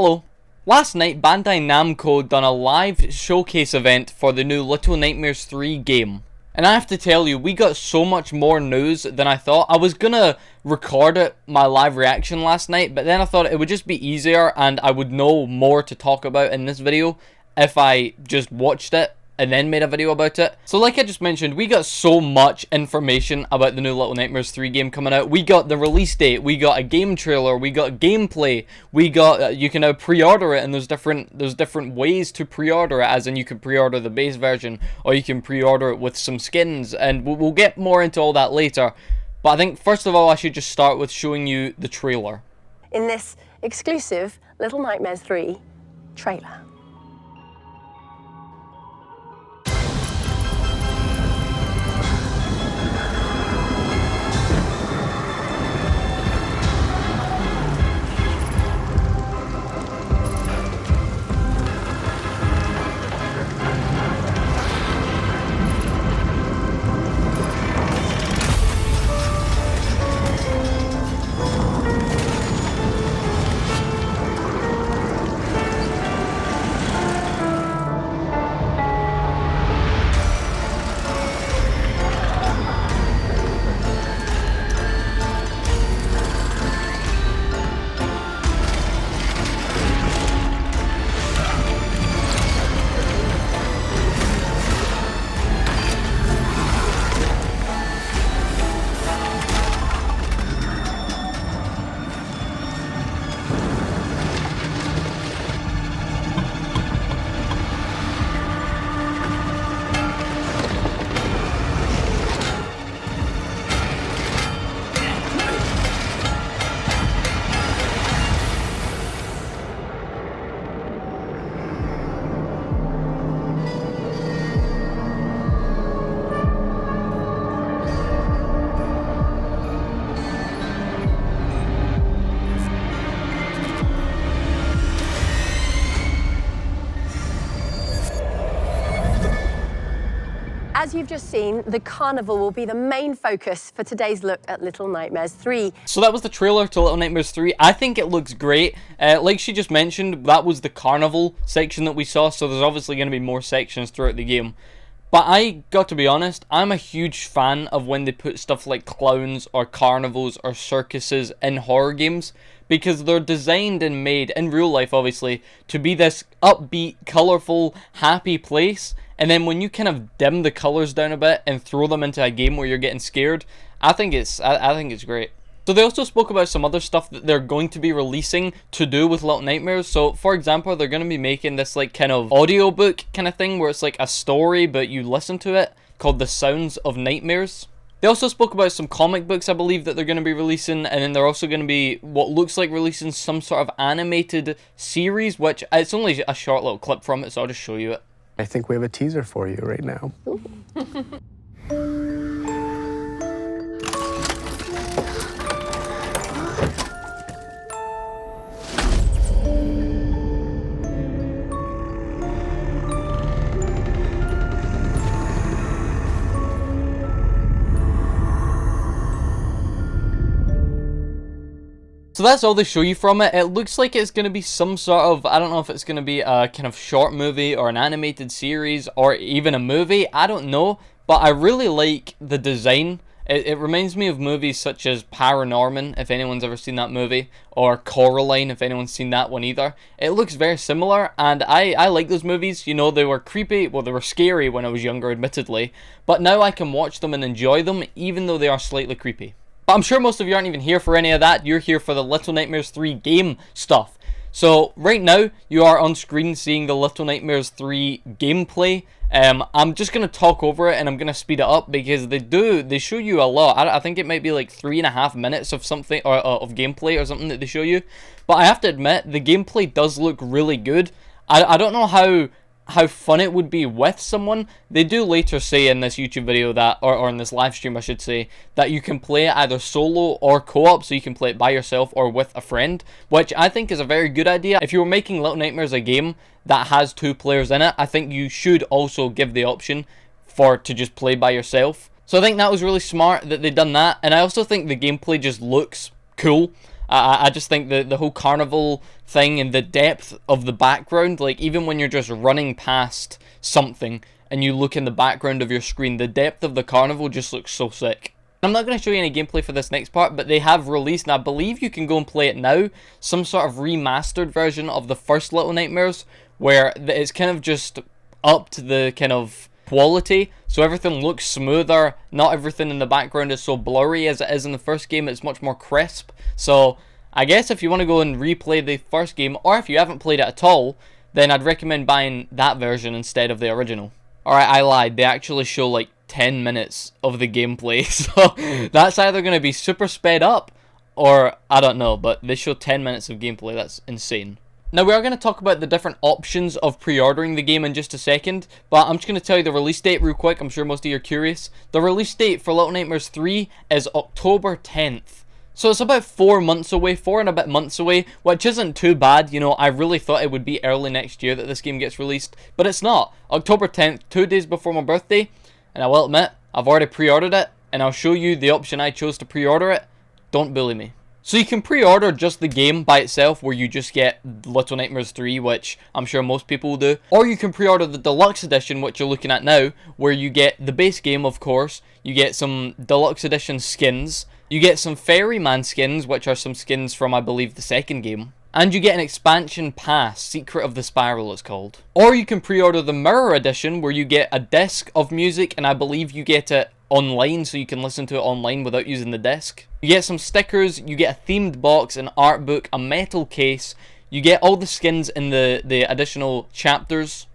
Hello. Last night, Bandai Namco done a live showcase event for the new Little Nightmares 3 game. And I have to tell you, we got so much more news than I thought. I was gonna record my live reaction last night, but then I thought it would just be easier and I would know more to talk about in this video if I just watched it and then made a video about it. So like I just mentioned, we got so much information about the new Little Nightmares 3 game coming out. We got the release date, we got a game trailer, we got gameplay, we got, you can now pre-order it, and there's different ways to pre-order it, as in you can pre-order the base version, or you can pre-order it with some skins, and we'll get more into all that later. But I think first of all I should just start with showing you the trailer. In this exclusive Little Nightmares 3 trailer. As you've just seen, the carnival will be the main focus for today's look at Little Nightmares 3. So that was the trailer to Little Nightmares 3. I think it looks great. Like she just mentioned, that was the carnival section that we saw, so there's obviously going to be more sections throughout the game. But I got to be honest, I'm a huge fan of when they put stuff like clowns or carnivals or circuses in horror games, because they're designed and made, in real life obviously, to be this upbeat, colourful, happy place. And then when you kind of dim the colours down a bit and throw them into a game where you're getting scared, I think it's great. So they also spoke about some other stuff that they're going to be releasing to do with Little Nightmares. So for example, they're going to be making this like kind of audiobook kind of thing where it's like a story but you listen to it, called The Sounds of Nightmares. They also spoke about some comic books, I believe, that they're going to be releasing, and then they're also going to be what looks like releasing some sort of animated series, which it's only a short little clip from it, so I'll just show you it. I think we have a teaser for you right now. So that's all they show you from it. It looks like it's going to be some sort of, I don't know if it's going to be a kind of short movie or an animated series or even a movie, I don't know, but I really like the design. It reminds me of movies such as Paranorman, if anyone's ever seen that movie, or Coraline, if anyone's seen that one either. It looks very similar, and I like those movies. You know, they were creepy, well, they were scary when I was younger, admittedly, but now I can watch them and enjoy them, even though they are slightly creepy. But I'm sure most of you aren't even here for any of that. You're here for the Little Nightmares 3 game stuff. So right now, you are on screen seeing the Little Nightmares 3 gameplay. I'm just going to talk over it and I'm going to speed it up because they show you a lot. I think it might be like 3.5 minutes of something, or of gameplay or something that they show you. But I have to admit, the gameplay does look really good. I don't know how fun it would be with someone. They do later say in this YouTube video that, or in this live stream I should say, that you can play it either solo or co-op, so you can play it by yourself or with a friend, which I think is a very good idea. If you were making Little Nightmares a game that has 2 players in it, I think you should also give the option to just play by yourself. So I think that was really smart that they done that, and I also think the gameplay just looks cool. I just think the whole carnival thing and the depth of the background, like even when you're just running past something and you look in the background of your screen, the depth of the carnival just looks so sick. I'm not going to show you any gameplay for this next part, but they have released, and I believe you can go and play it now, some sort of remastered version of the first Little Nightmares, where it's kind of just up to the kind of quality, so everything looks smoother. Not everything in the background is so blurry as it is in the first game. It's much more crisp. So I guess if you want to go and replay the first game, or if you haven't played it at all, then I'd recommend buying that version instead of the original. Alright, I lied. They actually show like 10 minutes of the gameplay, so that's either going to be super sped up, or I don't know, but they show 10 minutes of gameplay. That's insane. Now, we are going to talk about the different options of pre-ordering the game in just a second, but I'm just going to tell you the release date real quick. I'm sure most of you are curious. The release date for Little Nightmares 3 is October 10th. So it's about 4 months away, 4 and a bit months away, which isn't too bad. You know, I really thought it would be early next year that this game gets released, but it's not. October 10th, 2 days before my birthday, and I will admit, I've already pre-ordered it, and I'll show you the option I chose to pre-order it. Don't bully me. So you can pre-order just the game by itself, where you just get Little Nightmares 3, which I'm sure most people will do. Or you can pre-order the deluxe edition, which you're looking at now, where you get the base game, of course. You get some deluxe edition skins. You get some Ferryman skins, which are some skins from, I believe, the second game. And you get an expansion pass, Secret of the Spiral it's called. Or you can pre-order the Mirror edition, where you get a disc of music, and I believe you get it online, so you can listen to it online without using the disc. You get some stickers, you get a themed box, an art book, a metal case. You get all the skins in the additional chapters.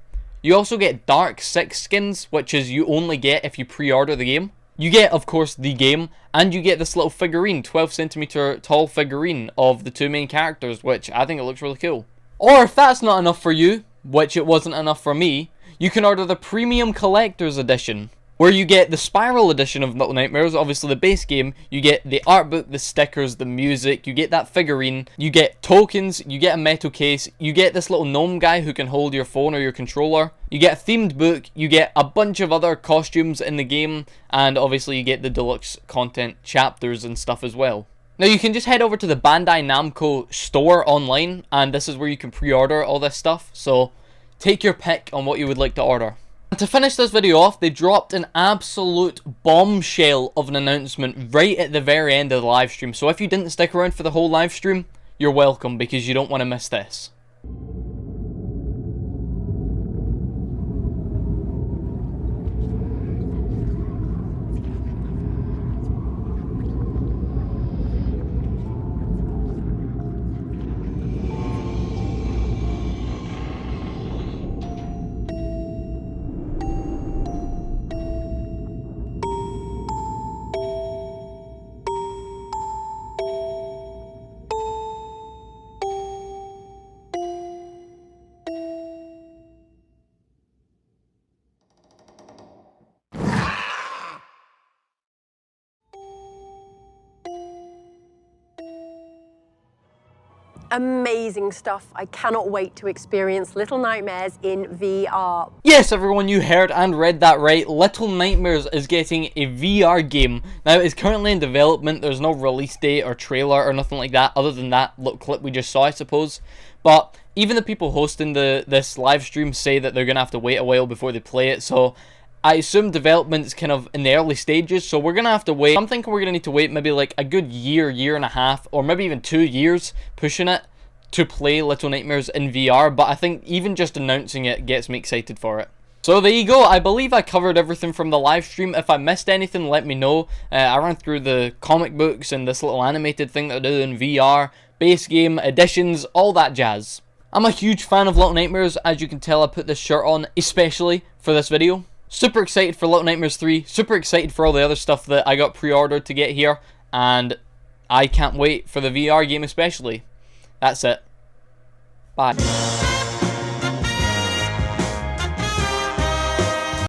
You also get Dark 6 skins, which is you only get if you pre-order the game. You get, of course, the game, and you get this little figurine, 12cm tall figurine of the two main characters, which I think it looks really cool. Or if that's not enough for you, which it wasn't enough for me, you can order the Premium Collector's Edition, where you get the Spiral edition of Little Nightmares, obviously the base game. You get the art book, the stickers, the music, you get that figurine, you get tokens, you get a metal case, you get this little gnome guy who can hold your phone or your controller, you get a themed book, you get a bunch of other costumes in the game, and obviously you get the deluxe content chapters and stuff as well. Now you can just head over to the Bandai Namco store online, and this is where you can pre-order all this stuff, so take your pick on what you would like to order. And to finish this video off, they dropped an absolute bombshell of an announcement right at the very end of the live stream. So if you didn't stick around for the whole live stream, you're welcome, because you don't want to miss this. Amazing stuff. I cannot wait to experience Little Nightmares in VR. Yes, everyone, you heard and read that right. Little Nightmares is getting a VR game. Now, it's currently in development. There's no release date or trailer or nothing like that, other than that little clip we just saw, I suppose. But even the people hosting this live stream say that they're going to have to wait a while before they play it, so I assume development's kind of in the early stages, so we're going to have to wait. I'm thinking we're going to need to wait maybe like a good year, year and a half, or maybe even 2 years pushing it to play Little Nightmares in VR, but I think even just announcing it gets me excited for it. So there you go. I believe I covered everything from the live stream. If I missed anything, let me know. I ran through the comic books and this little animated thing that they do in VR, base game, editions, all that jazz. I'm a huge fan of Little Nightmares. As you can tell, I put this shirt on especially for this video. Super excited for Little Nightmares 3. Super excited for all the other stuff that I got pre-ordered to get here. And I can't wait for the VR game especially. That's it. Bye.